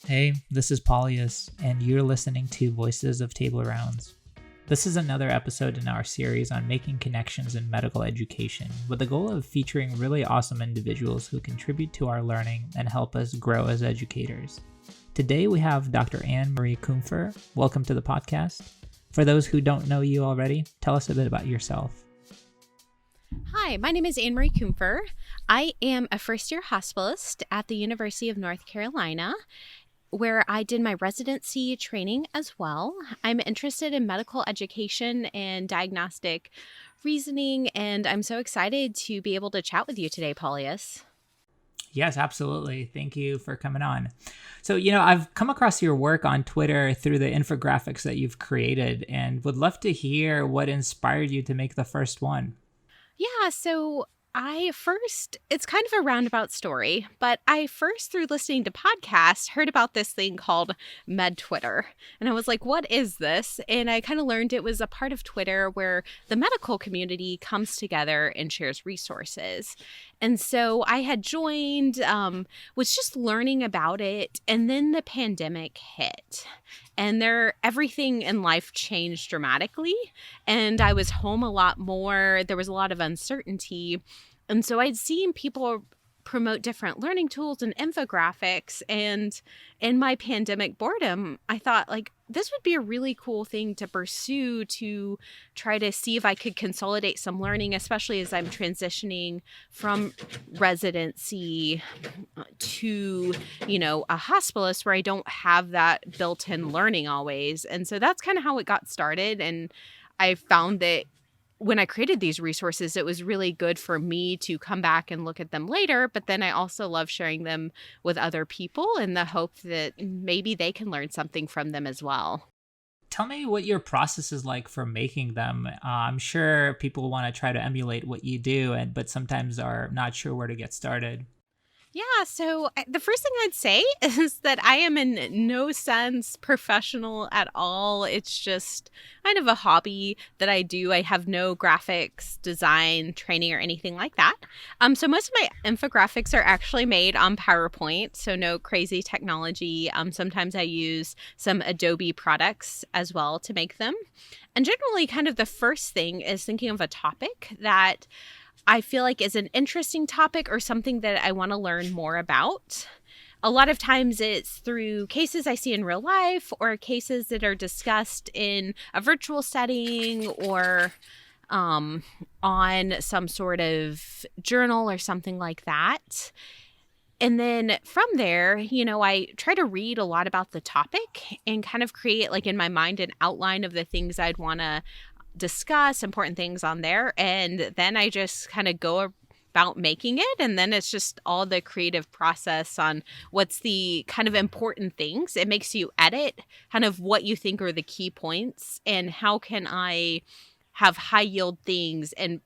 Hey, this is Paulius, and you're listening to Voices of Table Rounds. This is another episode in our series on making connections in medical education, with the goal of featuring really awesome individuals who contribute to our learning and help us grow as educators. Today we have Dr. Anne-Marie Kumfer. Welcome to the podcast. For those who don't know you already, tell us a bit about yourself. Hi, my name is Anne-Marie Kumfer. I am a first-year hospitalist at the University of North Carolina, where I did my residency training as well. I'm interested in medical education and diagnostic reasoning, and I'm so excited to be able to chat with you today, Paulius. Yes, absolutely. Thank you for coming on. So, I've come across your work on Twitter through the infographics that you've created and would love to hear what inspired you to make the first one. Yeah, so it's kind of a roundabout story, but I first, through listening to podcasts, heard about this thing called Med Twitter. And I was like, what is this? And I kind of learned it was a part of Twitter where the medical community comes together and shares resources. And so I had joined, was just learning about it. And then the pandemic hit. And everything in life changed dramatically. And I was home a lot more. There was a lot of uncertainty. And so I'd seen people promote different learning tools and infographics. And in my pandemic boredom, I thought, this would be a really cool thing to pursue, to try to see if I could consolidate some learning, especially as I'm transitioning from residency to, a hospitalist where I don't have that built-in learning always. And so that's kind of how it got started. And I found that when I created these resources, it was really good for me to come back and look at them later. But then I also love sharing them with other people in the hope that maybe they can learn something from them as well. Tell me what your process is like for making them. I'm sure people want to try to emulate what you do, but sometimes are not sure where to get started. Yeah, so the first thing I'd say is that I am in no sense professional at all. It's just kind of a hobby that I do. I have no graphics design training or anything like that. So most of my infographics are actually made on PowerPoint, so no crazy technology. Sometimes I use some Adobe products as well to make them. And generally, kind of the first thing is thinking of a topic that I feel like is an interesting topic or something that I want to learn more about. A lot of times it's through cases I see in real life or cases that are discussed in a virtual setting or on some sort of journal or something like that. And then from there, I try to read a lot about the topic and kind of create, in my mind, an outline of the things I'd want to discuss, important things on there, and then I just kind of go about making it, and then it's just all the creative process on what's the kind of important things. It makes you edit kind of what you think are the key points and how can I have high yield things and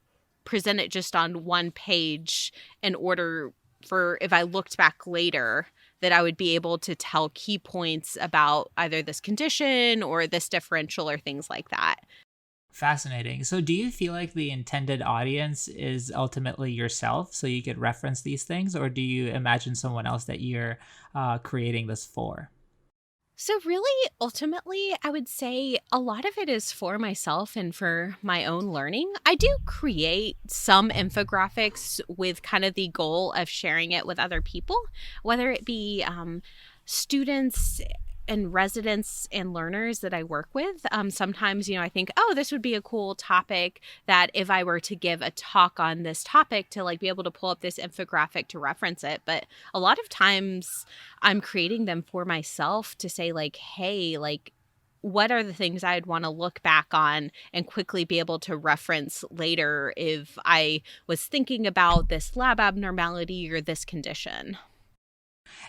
present it just on one page in order for if I looked back later that I would be able to tell key points about either this condition or this differential or things like that. Fascinating. So do you feel like the intended audience is ultimately yourself, so you could reference these things, or do you imagine someone else that you're creating this for? So really, ultimately, I would say a lot of it is for myself and for my own learning. I do create some infographics with kind of the goal of sharing it with other people, whether it be students and residents and learners that I work with. Sometimes, I think, this would be a cool topic that if I were to give a talk on this topic to be able to pull up this infographic to reference it. But a lot of times I'm creating them for myself to say hey, what are the things I'd want to look back on and quickly be able to reference later if I was thinking about this lab abnormality or this condition.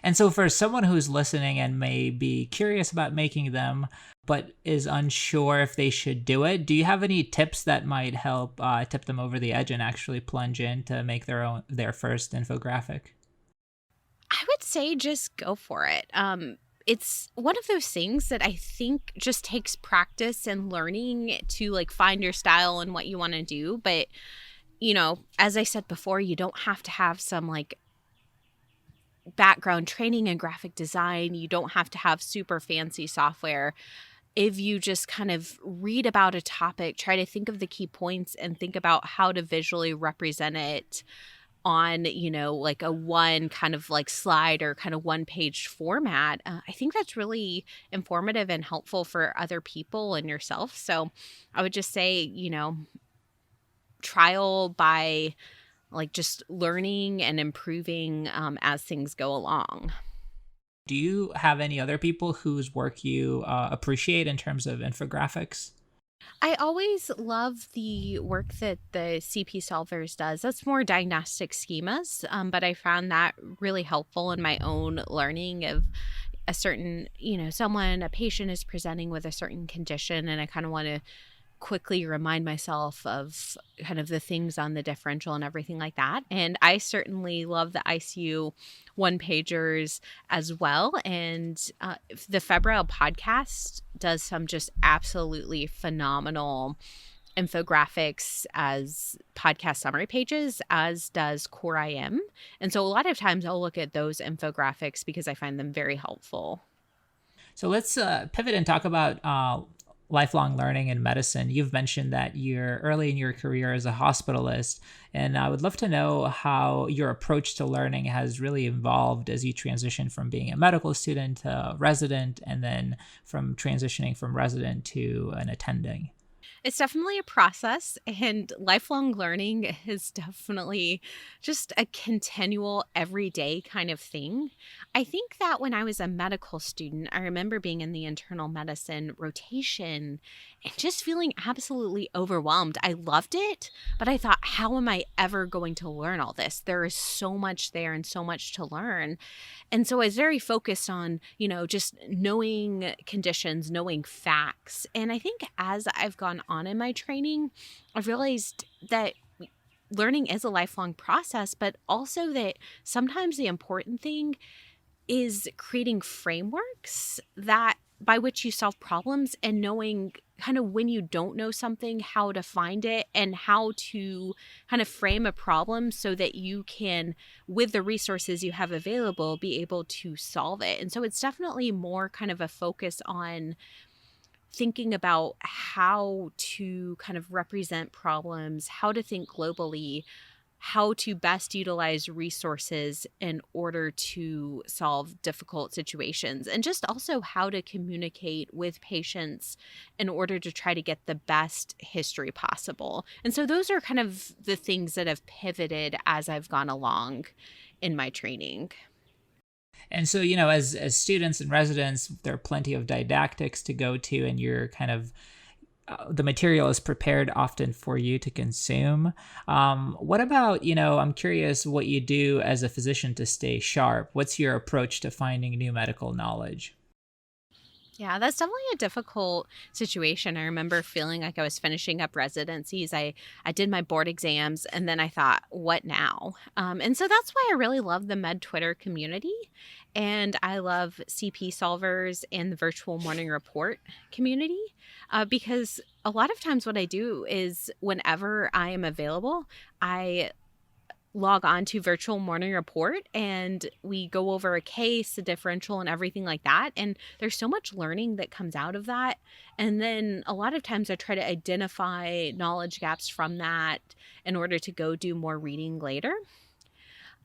And so for someone who's listening and may be curious about making them, but is unsure if they should do it, do you have any tips that might help tip them over the edge and actually plunge in to make their first infographic? I would say just go for it. It's one of those things that I think just takes practice and learning to find your style and what you want to do. But, as I said before, you don't have to have some background training in graphic design. You don't have to have super fancy software. If you just kind of read about a topic, try to think of the key points and think about how to visually represent it on, like a one kind of like slide or kind of one page format, I think that's really informative and helpful for other people and yourself. So I would just say, trial by like just learning and improving as things go along. Do you have any other people whose work you appreciate in terms of infographics? I always love the work that the CP Solvers does. That's more diagnostic schemas, but I found that really helpful in my own learning of a certain, a patient is presenting with a certain condition, and I kind of want to quickly remind myself of kind of the things on the differential and everything like that. And I certainly love the ICU one pagers as well. And the Febrile podcast does some just absolutely phenomenal infographics as podcast summary pages, as does Core IM. And so a lot of times I'll look at those infographics because I find them very helpful. So let's pivot and talk about lifelong learning in medicine. You've mentioned that you're early in your career as a hospitalist, and I would love to know how your approach to learning has really evolved as you transition from being a medical student to resident, and then from transitioning from resident to an attending. It's definitely a process, and lifelong learning is definitely just a continual, everyday kind of thing. I think that when I was a medical student, I remember being in the internal medicine rotation and just feeling absolutely overwhelmed. I loved it, but I thought, how am I ever going to learn all this? There is so much there and so much to learn. And so I was very focused on, just knowing conditions, knowing facts. And I think as I've gone on in my training, I've realized that learning is a lifelong process, but also that sometimes the important thing is creating frameworks that by which you solve problems, and knowing kind of when you don't know something, how to find it and how to kind of frame a problem so that you can, with the resources you have available, be able to solve it. And so it's definitely more kind of a focus on thinking about how to kind of represent problems, how to think globally, how to best utilize resources in order to solve difficult situations, and just also how to communicate with patients in order to try to get the best history possible. And so those are kind of the things that have pivoted as I've gone along in my training. And so, as students and residents, there are plenty of didactics to go to, and you're kind of the material is prepared often for you to consume. What about, I'm curious what you do as a physician to stay sharp. What's your approach to finding new medical knowledge? Yeah, that's definitely a difficult situation. I remember feeling like I was finishing up residencies. I did my board exams, and then I thought, what now? And so that's why I really love the Med Twitter community. And I love CP Solvers and the Virtual Morning Report community, because a lot of times what I do is whenever I am available, I log on to Virtual Morning Report and we go over a case, the differential, and everything like that. And there's so much learning that comes out of that. And then a lot of times I try to identify knowledge gaps from that in order to go do more reading later.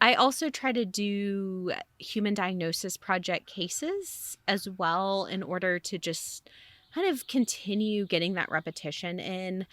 I also try to do human diagnosis project cases as well in order to just kind of continue getting that repetition in.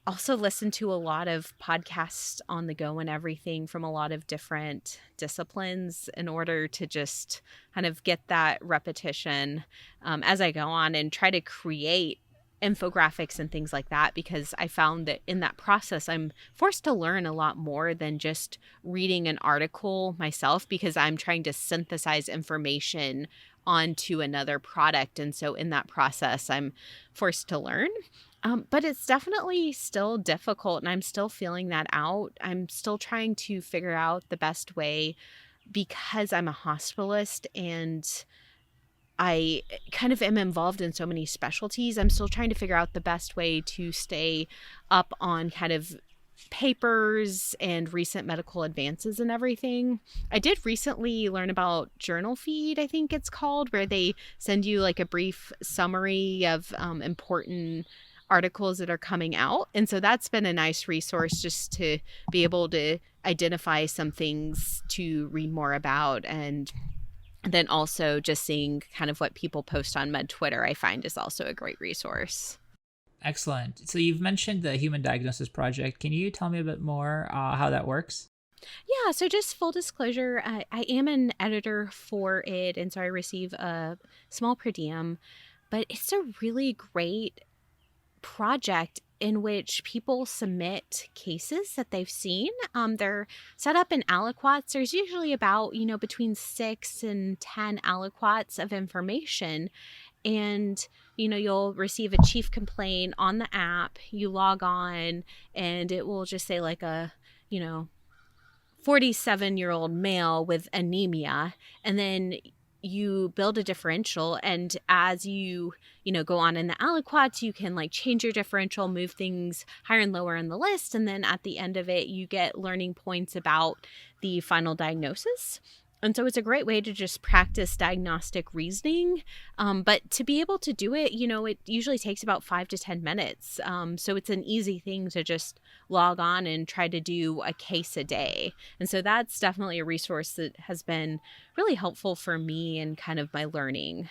Also listen to a lot of podcasts on the go and everything from a lot of different disciplines in order to just kind of get that repetition as I go on, and try to create infographics and things like that, because I found that in that process, I'm forced to learn a lot more than just reading an article myself, because I'm trying to synthesize information onto another product. And so in that process, I'm forced to learn. But it's definitely still difficult, and I'm still feeling that out. I'm still trying to figure out the best way, because I'm a hospitalist and I kind of am involved in so many specialties. I'm still trying to figure out the best way to stay up on kind of papers and recent medical advances and everything. I did recently learn about Journal Feed, I think it's called, where they send you like a brief summary of important articles that are coming out. And so that's been a nice resource just to be able to identify some things to read more about. And then also just seeing kind of what people post on Med Twitter, I find is also a great resource. Excellent. So you've mentioned the Human Diagnosis Project. Can you tell me a bit more how that works? Yeah, so just full disclosure, I am an editor for it, and so I receive a small per diem, but it's a really great project in which people submit cases that they've seen. They're set up in aliquots. There's usually about, between 6 and 10 aliquots of information. And, you'll receive a chief complaint on the app. You log on and it will just say like a, 47-year-old male with anemia. And then you build a differential, and as you go on in the aliquots, you can like change your differential, move things higher and lower in the list, and then at the end of it you get learning points about the final diagnosis. And so it's a great way to just practice diagnostic reasoning. But to be able to do it, it usually takes about 5 to 10 minutes. So it's an easy thing to just log on and try to do a case a day. And so that's definitely a resource that has been really helpful for me and kind of my learning.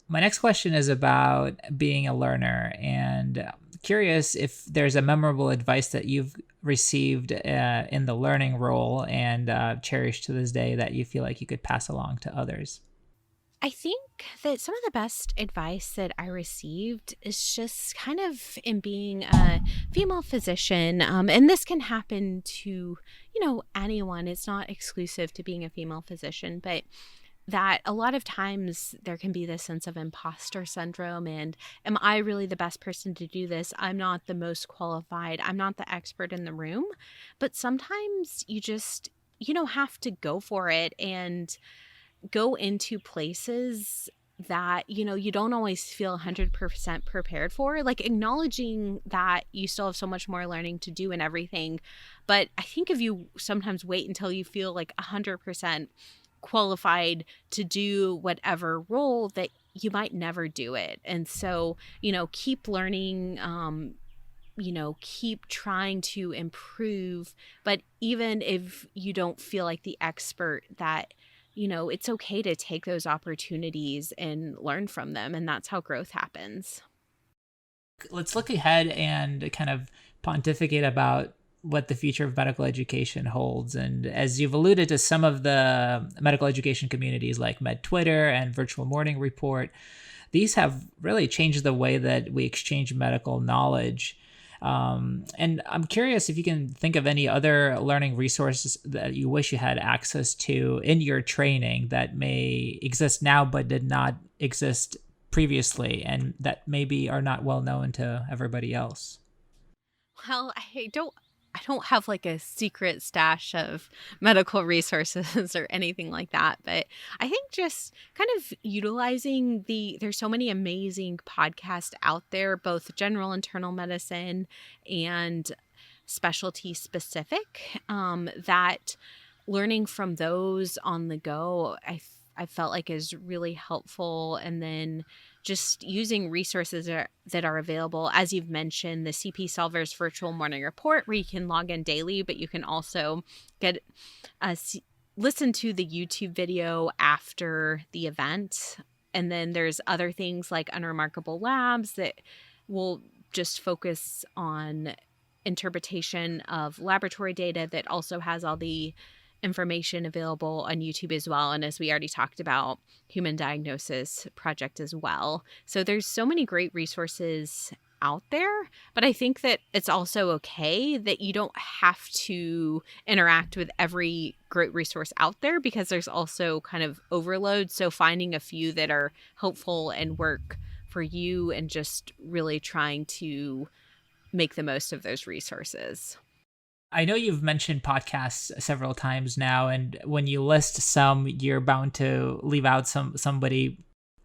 My next question is about being a learner, and curious if there's a memorable advice that you've received in the learning role and cherished to this day that you feel like you could pass along to others. I think that some of the best advice that I received is just kind of in being a female physician. And this can happen to, anyone. It's not exclusive to being a female physician, but that a lot of times there can be this sense of imposter syndrome and am I really the best person to do this? I'm not the most qualified. I'm not the expert in the room. But sometimes you just, have to go for it and go into places that, you don't always feel 100% prepared for, like acknowledging that you still have so much more learning to do and everything. But I think if you sometimes wait until you feel like 100% qualified to do whatever role, that you might never do it. And so, keep learning, keep trying to improve. But even if you don't feel like the expert, that, it's okay to take those opportunities and learn from them. And that's how growth happens. Let's look ahead and kind of pontificate about what the future of medical education holds. And as you've alluded to, some of the medical education communities like Med Twitter and Virtual Morning Report, these have really changed the way that we exchange medical knowledge. And I'm curious if you can think of any other learning resources that you wish you had access to in your training that may exist now but did not exist previously and that maybe are not well known to everybody else. Well, I don't have like a secret stash of medical resources or anything like that, but I think just kind of utilizing there's so many amazing podcasts out there, both general internal medicine and specialty specific, that learning from those on the go, I felt like is really helpful. And then just using resources that are available. As you've mentioned, the CP Solver's Virtual Morning Report, where you can log in daily, but you can also listen to the YouTube video after the event. And then there's other things like Unremarkable Labs that will just focus on interpretation of laboratory data that also has all the information available on YouTube as well. And as we already talked about, Human Diagnosis Project as well. So there's so many great resources out there, but I think that it's also okay that you don't have to interact with every great resource out there because there's also kind of overload. So finding a few that are helpful and work for you and just really trying to make the most of those resources. I know you've mentioned podcasts several times now, and when you list some, you're bound to leave out somebody.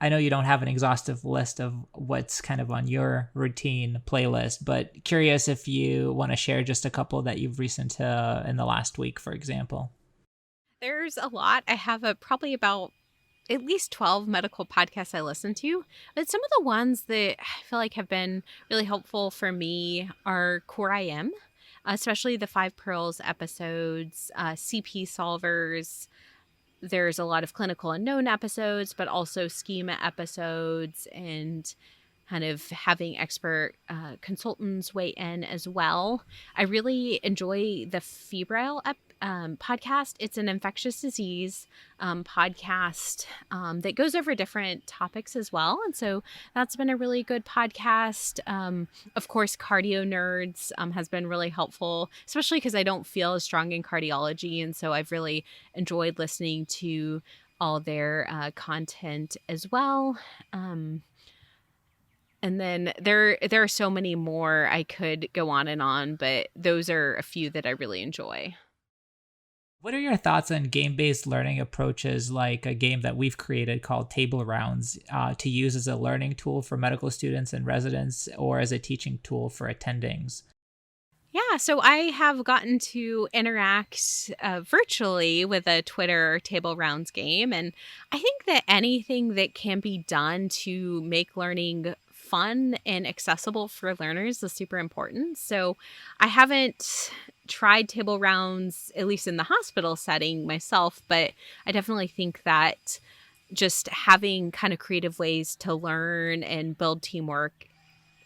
I know you don't have an exhaustive list of what's kind of on your routine playlist, but curious if you want to share just a couple that you've listened to in the last week, for example. There's a lot. I have probably about at least 12 medical podcasts I listen to. But some of the ones that I feel like have been really helpful for me are Core IM, especially the Five Pearls episodes, CP Solvers. There's a lot of clinical unknown episodes, but also schema episodes and kind of having expert consultants weigh in as well. I really enjoy the Febrile podcast. It's an infectious disease podcast that goes over different topics as well. And so that's been a really good podcast. Of course, Cardio Nerds has been really helpful, especially because I don't feel as strong in cardiology. And so I've really enjoyed listening to all their content as well. And then there are so many more. I could go on, but those are a few that I really enjoy. What are your thoughts on game-based learning approaches like a game that we've created called Table Rounds to use as a learning tool for medical students and residents or as a teaching tool for attendings? Yeah, so I have gotten to interact virtually with a Twitter Table Rounds game. And I think that anything that can be done to make learning fun and accessible for learners is super important. So I haven't tried Table Rounds, at least in the hospital setting myself, but I definitely think that just having kind of creative ways to learn and build teamwork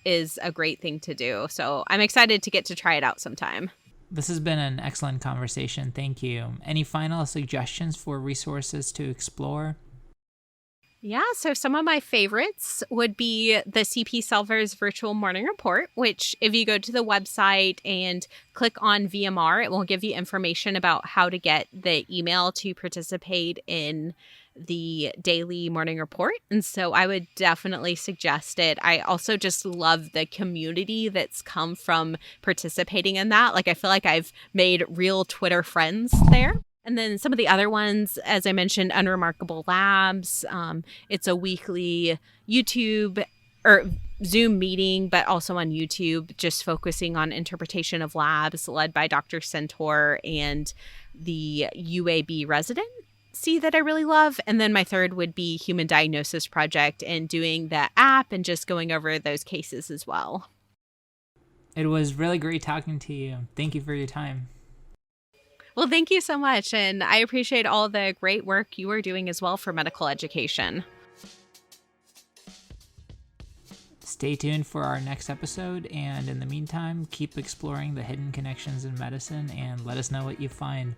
is a great thing to do. So I'm excited to get to try it out sometime. This has been an excellent conversation. Thank you. Any final suggestions for resources to explore? Yeah, so some of my favorites would be the CP Solvers Virtual Morning Report, which if you go to the website and click on VMR, it will give you information about how to get the email to participate in the daily morning report. And so I would definitely suggest it. I also just love the community that's come from participating in that. Like, I feel like I've made real Twitter friends there. And then some of the other ones, as I mentioned, Unremarkable Labs. It's a weekly YouTube or Zoom meeting, but also on YouTube, just focusing on interpretation of labs led by Dr. Centaur and the UAB residency that I really love. And then my third would be Human Diagnosis Project and doing the app and just going over those cases as well. It was really great talking to you. Thank you for your time. Well, thank you so much. And I appreciate all the great work you are doing as well for medical education. Stay tuned for our next episode. And in the meantime, keep exploring the hidden connections in medicine and let us know what you find.